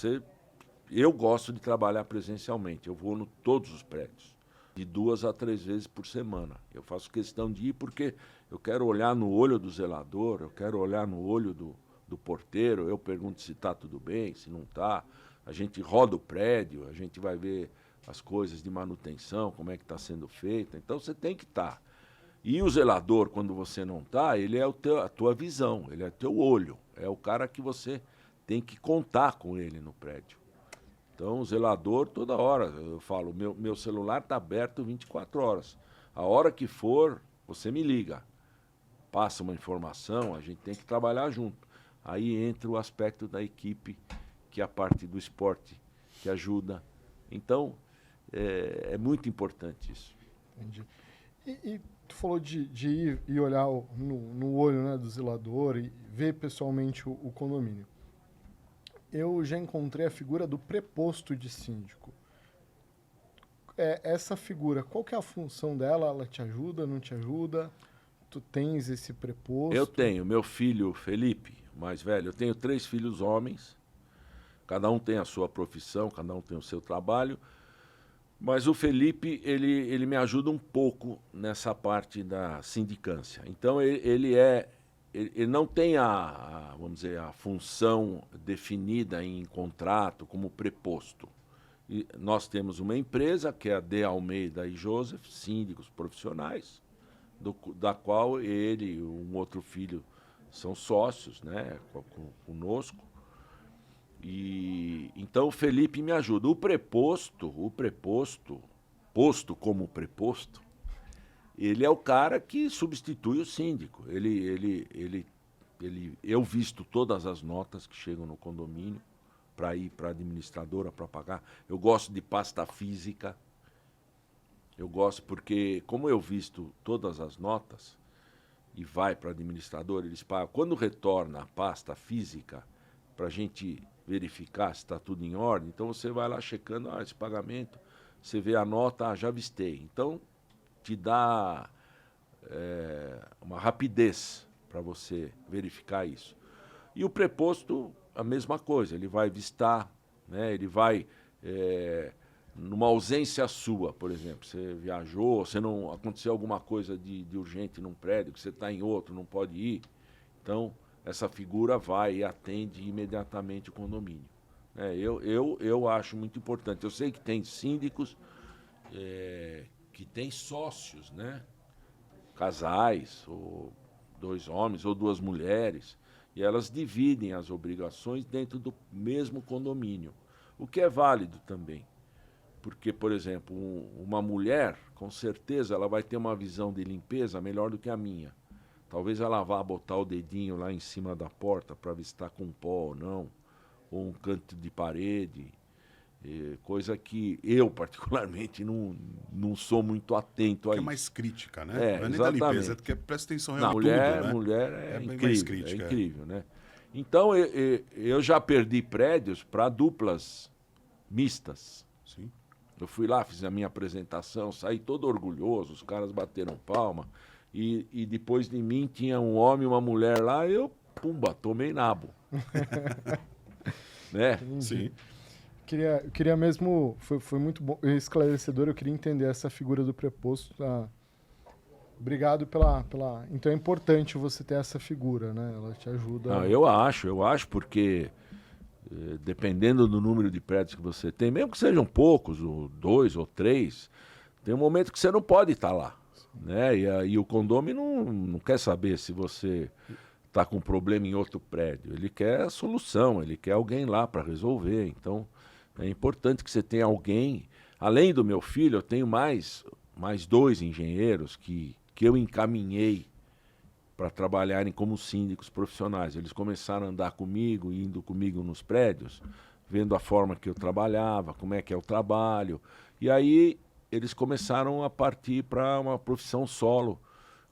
eu gosto de trabalhar presencialmente, eu vou todos os prédios, de 2 a 3 vezes por semana. Eu faço questão de ir porque eu quero olhar no olho do zelador, eu quero olhar no olho do porteiro, eu pergunto se está tudo bem, se não está. A gente roda o prédio, a gente vai ver as coisas de manutenção, como é que está sendo feita. Então você tem que estar. E o zelador, quando você não está, ele é a tua visão, ele é o teu olho. É o cara que você tem que contar com ele no prédio. Então, o zelador, toda hora, eu falo, meu celular está aberto 24 horas. A hora que for, você me liga. Passa uma informação, a gente tem que trabalhar junto. Aí entra o aspecto da equipe, que é a parte do esporte, que ajuda. Então, é muito importante isso. Entendi. E tu falou de ir e olhar no olho, né, do zelador e ver pessoalmente o condomínio. Eu já encontrei a figura do preposto de síndico. Essa figura, qual que é a função dela? Ela te ajuda, não te ajuda? Tu tens esse preposto? Eu tenho. Meu filho, Felipe, mais velho, eu tenho 3 filhos homens. Cada um tem a sua profissão, cada um tem o seu trabalho. Mas o Felipe, ele me ajuda um pouco nessa parte da sindicância. Então, ele não tem vamos dizer, a função definida em contrato como preposto. E nós temos uma empresa, que é a D. Almeida e Joseph, síndicos profissionais, da qual ele e um outro filho são sócios, né, conosco. E então o Felipe me ajuda. O preposto, posto como preposto, ele é o cara que substitui o síndico. Eu visto todas as notas que chegam no condomínio para ir para a administradora para pagar. Eu gosto de pasta física. Eu gosto porque, como eu visto todas as notas e vai para a administradora, eles pagam. Quando retorna a pasta física, para a gente verificar se está tudo em ordem, então você vai lá checando esse pagamento, você vê a nota, já vistei. Então, te dá uma rapidez para você verificar isso. E o preposto, a mesma coisa, ele vai vistar, né? Ele vai, numa ausência sua, por exemplo, você viajou, você não aconteceu alguma coisa de urgente num prédio, que você está em outro, não pode ir, então essa figura vai e atende imediatamente o condomínio. Eu acho muito importante. Eu sei que tem síndicos que têm sócios, né? Casais, ou 2 homens ou 2 mulheres, e elas dividem as obrigações dentro do mesmo condomínio, o que é válido também. Porque, por exemplo, uma mulher, com certeza, ela vai ter uma visão de limpeza melhor do que a minha. Talvez ela vá botar o dedinho lá em cima da porta para ver se está com pó ou não, ou um canto de parede, coisa que eu, particularmente, não sou muito atento a Que é isso. mais crítica, né? É, não é nem exatamente. da limpeza, é porque presta atenção Não, em mulher, tudo, né? mulher É bem mais incrível, crítica, é incrível, né? Então, eu já perdi prédios para duplas mistas. Sim. Eu fui lá, fiz a minha apresentação, saí todo orgulhoso, os caras bateram palma. E depois de mim tinha um homem e uma mulher lá, eu, pumba, tomei nabo. Né? Sim. Eu queria mesmo, foi muito bom, esclarecedor, eu queria entender essa figura do preposto. Obrigado pela... Então é importante você ter essa figura, né? Ela te ajuda... Não, eu acho, porque dependendo do número de prédios que você tem, mesmo que sejam poucos, ou 2 ou 3, tem um momento que você não pode estar lá. Né? E o condomínio não quer saber se você está com problema em outro prédio. Ele quer a solução, ele quer alguém lá para resolver. Então, é importante que você tenha alguém. Além do meu filho, eu tenho mais 2 engenheiros que eu encaminhei para trabalharem como síndicos profissionais. Eles começaram a andar comigo, indo comigo nos prédios, vendo a forma que eu trabalhava, como é que é o trabalho. E aí eles começaram a partir para uma profissão solo,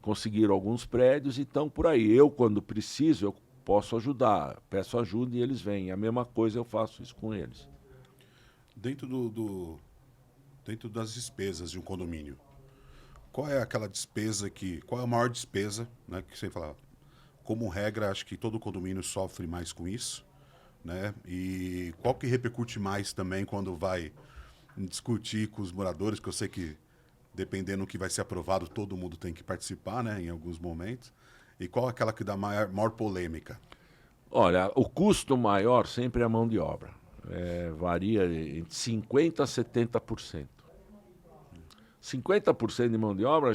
conseguiram alguns prédios e estão por aí. Eu, quando preciso, eu posso ajudar, peço ajuda e eles vêm. A mesma coisa eu faço isso com eles. Dentro dentro das despesas de um condomínio, qual é aquela despesa qual é a maior despesa, né, que você fala, como regra, acho que todo condomínio sofre mais com isso, né? E qual que repercute mais também quando vai discutir com os moradores, que eu sei que, dependendo do que vai ser aprovado, todo mundo tem que participar, né, em alguns momentos. E qual é aquela que dá maior polêmica? Olha, o custo maior sempre é a mão de obra. Varia entre 50% a 70%. 50% de mão de obra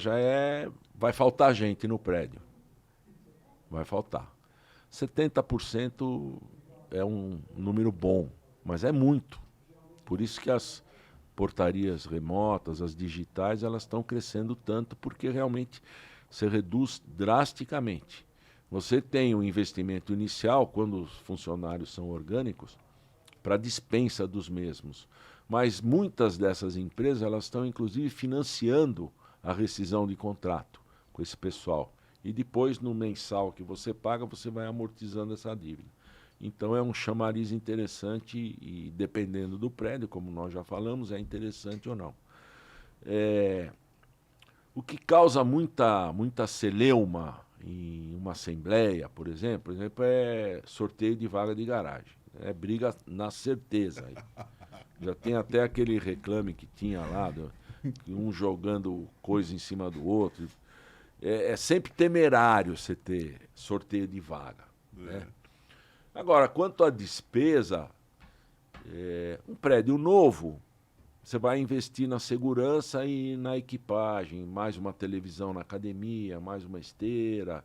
vai faltar gente no prédio. Vai faltar. 70% é um número bom, mas é muito. Por isso que as portarias remotas, as digitais, elas estão crescendo tanto, porque realmente se reduz drasticamente. Você tem um investimento inicial, quando os funcionários são orgânicos, para dispensa dos mesmos. Mas muitas dessas empresas, elas estão inclusive financiando a rescisão de contrato com esse pessoal. E depois, no mensal que você paga, você vai amortizando essa dívida. Então é um chamariz interessante e dependendo do prédio, como nós já falamos, é interessante ou não. O que causa muita celeuma em uma assembleia, por exemplo, é sorteio de vaga de garagem. É briga na certeza. Aí. Já tem até aquele reclame que tinha lá, um jogando coisa em cima do outro. É sempre temerário você ter sorteio de vaga. Né? Agora, quanto à despesa, um prédio novo, você vai investir na segurança e na equipagem, mais uma televisão na academia, mais uma esteira.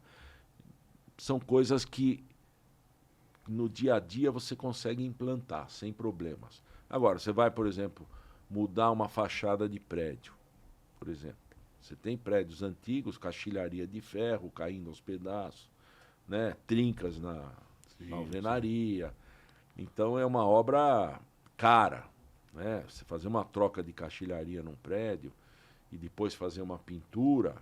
São coisas que no dia a dia você consegue implantar sem problemas. Agora, você vai, por exemplo, mudar uma fachada de prédio, por exemplo. Você tem prédios antigos, caixilharia de ferro caindo aos pedaços, né? Trincas na alvenaria. Então é uma obra cara. Né? Você fazer uma troca de caixilharia num prédio e depois fazer uma pintura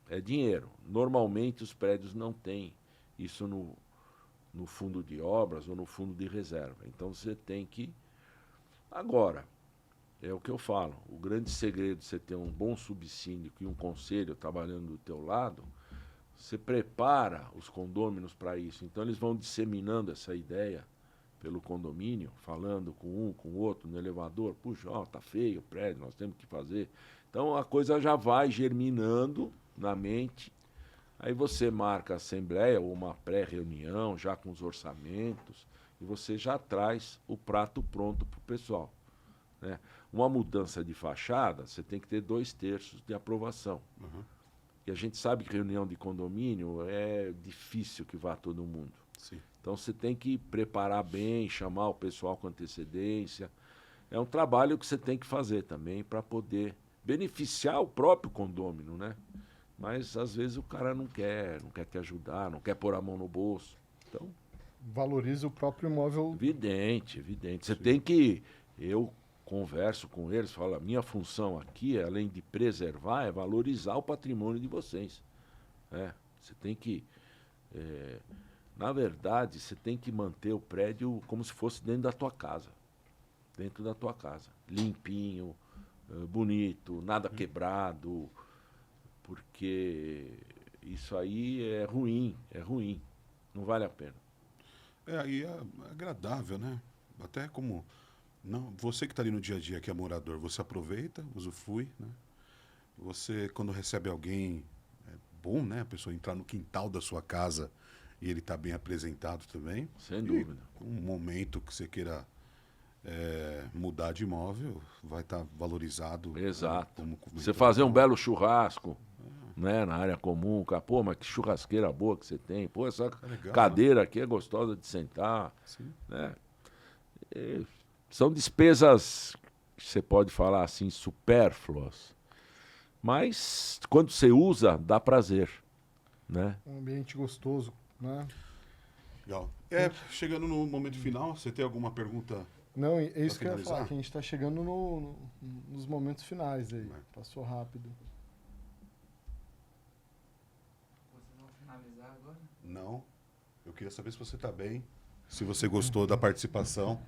é dinheiro. Normalmente os prédios não têm isso no fundo de obras ou no fundo de reserva. Então você tem que... Agora, é o que eu falo, o grande segredo de você ter um bom subsíndico e um conselho trabalhando do teu lado, você prepara os condôminos para isso. Então eles vão disseminando essa ideia pelo condomínio, falando com um, com o outro, no elevador, puxa, ó, tá feio o prédio, nós temos que fazer. Então a coisa já vai germinando na mente. Aí você marca a assembleia ou uma pré-reunião, já com os orçamentos, e você já traz o prato pronto para o pessoal. Né? Uma mudança de fachada, você tem que ter 2/3 de aprovação. Uhum. E a gente sabe que reunião de condomínio é difícil que vá todo mundo. Sim. Então você tem que preparar bem, chamar o pessoal com antecedência. É um trabalho que você tem que fazer também para poder beneficiar o próprio condômino, né? Mas às vezes o cara não quer te ajudar, não quer pôr a mão no bolso. Então, Valoriza o próprio imóvel. evidente. Você tem que... Eu converso com eles, falo, a minha função aqui, além de preservar, é valorizar o patrimônio de vocês. Você tem que... na verdade, você tem que manter o prédio como se fosse dentro da tua casa. Dentro da tua casa. Limpinho, bonito, nada quebrado, porque isso aí é ruim. Não vale a pena. E é agradável, né? Até como... Não, você que está ali no dia a dia, que é morador, você aproveita, usufrui, né? Você, quando recebe alguém, é bom, né? A pessoa entrar no quintal da sua casa e ele está bem apresentado também. Sem dúvida. Um momento que você queira mudar de imóvel, vai estar valorizado. Exato. Né? Você fazer um belo churrasco, né, na área comum, pô, mas que churrasqueira boa que você tem. Pô, essa legal, cadeira aqui é gostosa de sentar. Sim. Né? São despesas, você pode falar assim, supérfluas. Mas quando você usa, dá prazer. Né? Um ambiente gostoso, né? Legal. Chegando no momento final, você tem alguma pergunta? Não, é isso que eu ia finalizar? falar, que a gente está chegando nos momentos finais aí. Passou rápido. Vocês vão finalizar agora? Não. Eu queria saber se você está bem, se você gostou da participação.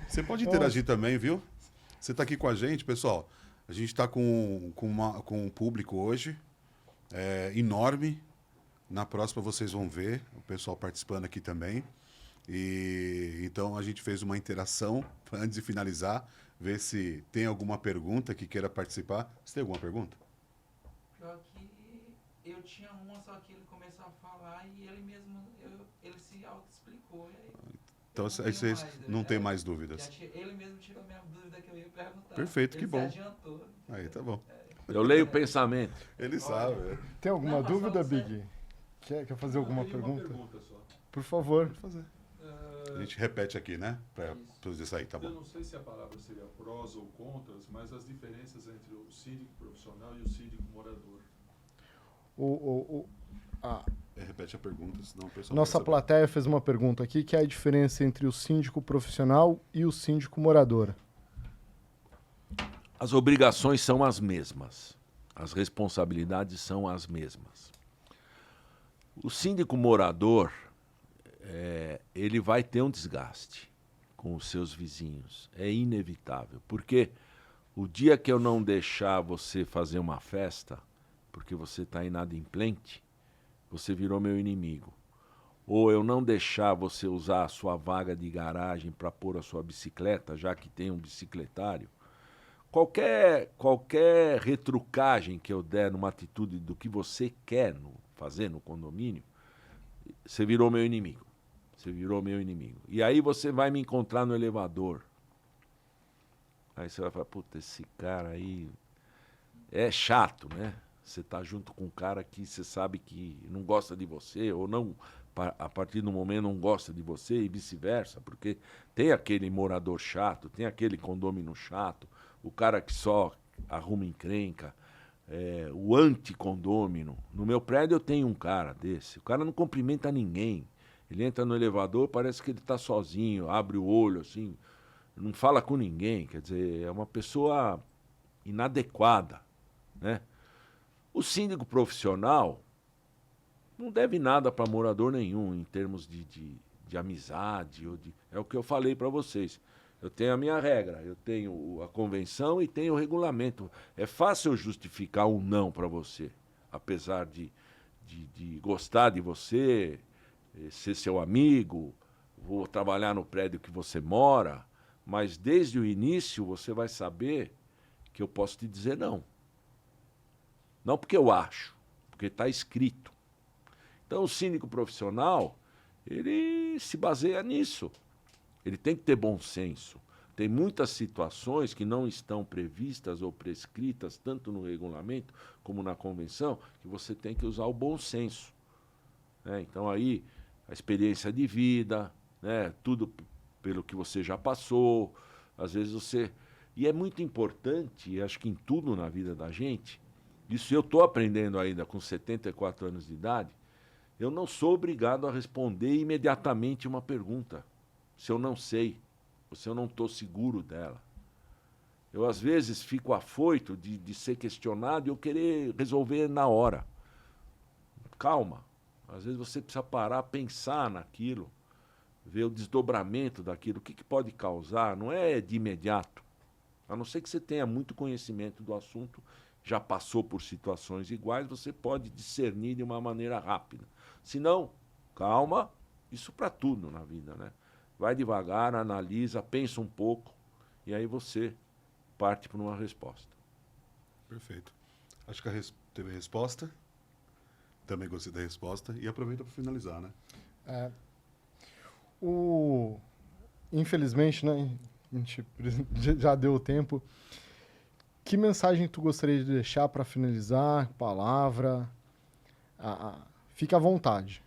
Você pode interagir também, viu? Você está aqui com a gente, pessoal. A gente está com um público hoje enorme. Na próxima vocês vão ver o pessoal participando aqui também. E então a gente fez uma interação antes de finalizar, ver se tem alguma pergunta que queira participar. Você tem alguma pergunta? Pior que eu tinha uma, só que ele começou a falar e ele mesmo, ele se auto-explicou. Então aí vocês não tem mais dúvidas. Ele mesmo tirou a minha dúvida que eu ia perguntar. Perfeito, ele que bom. se adiantou. Aí tá bom. Eu leio o pensamento. Ele sabe. Tem alguma Não, mas dúvida, só você- Big? Quer fazer alguma Eu tenho pergunta? uma pergunta só. Por favor. Pode fazer. A gente repete aqui, né? Para Isso. poder sair, tá Eu bom. não sei se a palavra seria prós ou contras, mas as diferenças entre o síndico profissional e o síndico morador. repete a pergunta, senão o pessoal Nossa vai saber. plateia fez uma pergunta aqui, que é a diferença entre o síndico profissional e o síndico morador. As obrigações são as mesmas. As responsabilidades são as mesmas. O síndico morador, ele vai ter um desgaste com os seus vizinhos. É inevitável. Porque o dia que eu não deixar você fazer uma festa, porque você está inadimplente, você virou meu inimigo. Ou eu não deixar você usar a sua vaga de garagem para pôr a sua bicicleta, já que tem um bicicletário, qualquer retrucagem que eu der numa atitude do que você quer fazer no condomínio, você virou meu inimigo. Você virou meu inimigo. E aí você vai me encontrar no elevador. Aí você vai falar, puta, esse cara aí é chato, né? Você tá junto com um cara que você sabe que não gosta de você, ou não, a partir do momento não gosta de você, e vice-versa, porque tem aquele morador chato, tem aquele condômino chato, o cara que só arruma encrenca, o anticondômino. No meu prédio eu tenho um cara desse, o cara não cumprimenta ninguém. Ele entra no elevador, parece que ele está sozinho, abre o olho assim, não fala com ninguém, quer dizer, é uma pessoa inadequada, né? O síndico profissional não deve nada para morador nenhum em termos de amizade. É o que eu falei para vocês. Eu tenho a minha regra, eu tenho a convenção e tenho o regulamento. É fácil eu justificar um não para você, apesar de gostar de você, ser seu amigo, vou trabalhar no prédio que você mora, mas desde o início você vai saber que eu posso te dizer não. Não porque eu acho, porque está escrito. Então, o síndico profissional, ele se baseia nisso. Ele tem que ter bom senso. Tem muitas situações que não estão previstas ou prescritas, tanto no regulamento como na convenção, que você tem que usar o bom senso. Né? Então, aí, a experiência de vida, né? Tudo pelo que você já passou, às vezes você... E é muito importante, acho que em tudo na vida da gente, isso eu estou aprendendo ainda com 74 anos de idade, eu não sou obrigado a responder imediatamente uma pergunta, se eu não sei, ou se eu não estou seguro dela. Eu, às vezes, fico afoito de ser questionado e eu querer resolver na hora. Calma. Às vezes você precisa parar, pensar naquilo, ver o desdobramento daquilo, o que pode causar, não é de imediato. A não ser que você tenha muito conhecimento do assunto, já passou por situações iguais, você pode discernir de uma maneira rápida. Se não, calma, isso para tudo na vida, né? Vai devagar, analisa, pensa um pouco, e aí você parte para uma resposta. Perfeito. Acho que teve a resposta. Também gostei da resposta. E aproveita para finalizar, né? Infelizmente, né? A gente já deu o tempo. Que mensagem tu gostaria de deixar para finalizar? Palavra? Fica à vontade.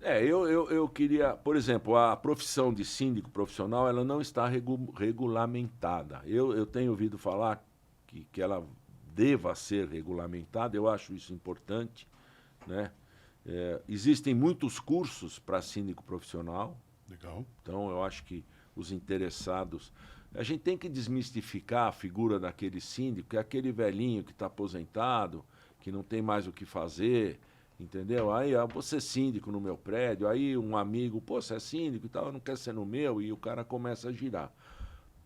Eu queria, por exemplo, a profissão de síndico profissional, ela não está regulamentada. Eu tenho ouvido falar que ela deva ser regulamentada, eu acho isso importante, né? Existem muitos cursos para síndico profissional. Legal. Então, eu acho que os interessados... A gente tem que desmistificar a figura daquele síndico, que é aquele velhinho que está aposentado, que não tem mais o que fazer, entendeu? Aí, você é síndico no meu prédio, aí um amigo, pô, você é síndico e tal, não quer ser no meu, e o cara começa a girar.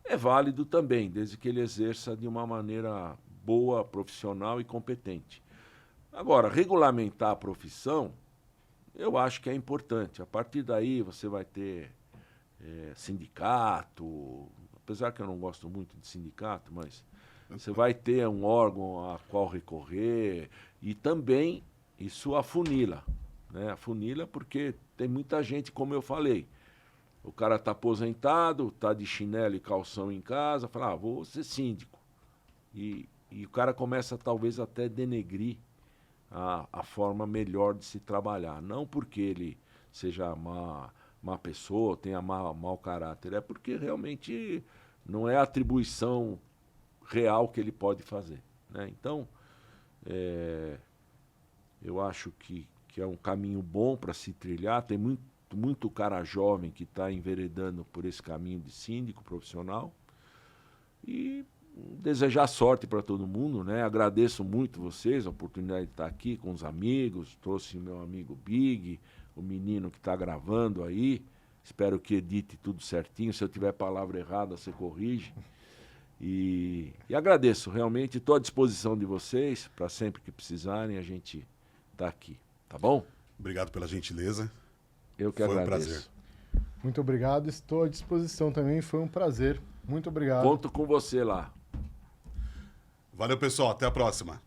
É válido também, desde que ele exerça de uma maneira boa, profissional e competente. Agora, regulamentar a profissão, eu acho que é importante. A partir daí, você vai ter sindicato, apesar que eu não gosto muito de sindicato, mas você vai ter um órgão a qual recorrer e também isso afunila, né? Afunila porque tem muita gente, como eu falei, o cara está aposentado, está de chinelo e calção em casa, fala, vou ser síndico. E o cara começa talvez até denegrir a forma melhor de se trabalhar. Não porque ele seja má pessoa, tenha mau caráter, é porque realmente não é a atribuição real que ele pode fazer, né? Então, eu acho que que é um caminho bom para se trilhar. Tem muito cara jovem que está enveredando por esse caminho de síndico profissional. E desejar sorte para todo mundo, né? Agradeço muito vocês, a oportunidade de estar aqui com os amigos. Trouxe o meu amigo Big, o menino que está gravando aí. Espero que edite tudo certinho. Se eu tiver palavra errada, você corrige. E agradeço, realmente. Estou à disposição de vocês, para sempre que precisarem, a gente está aqui. Tá bom? Obrigado pela gentileza. Eu que Foi um agradeço. prazer. Muito obrigado, estou à disposição também, foi um prazer. Muito obrigado. Conto com você lá. Valeu, pessoal. Até a próxima.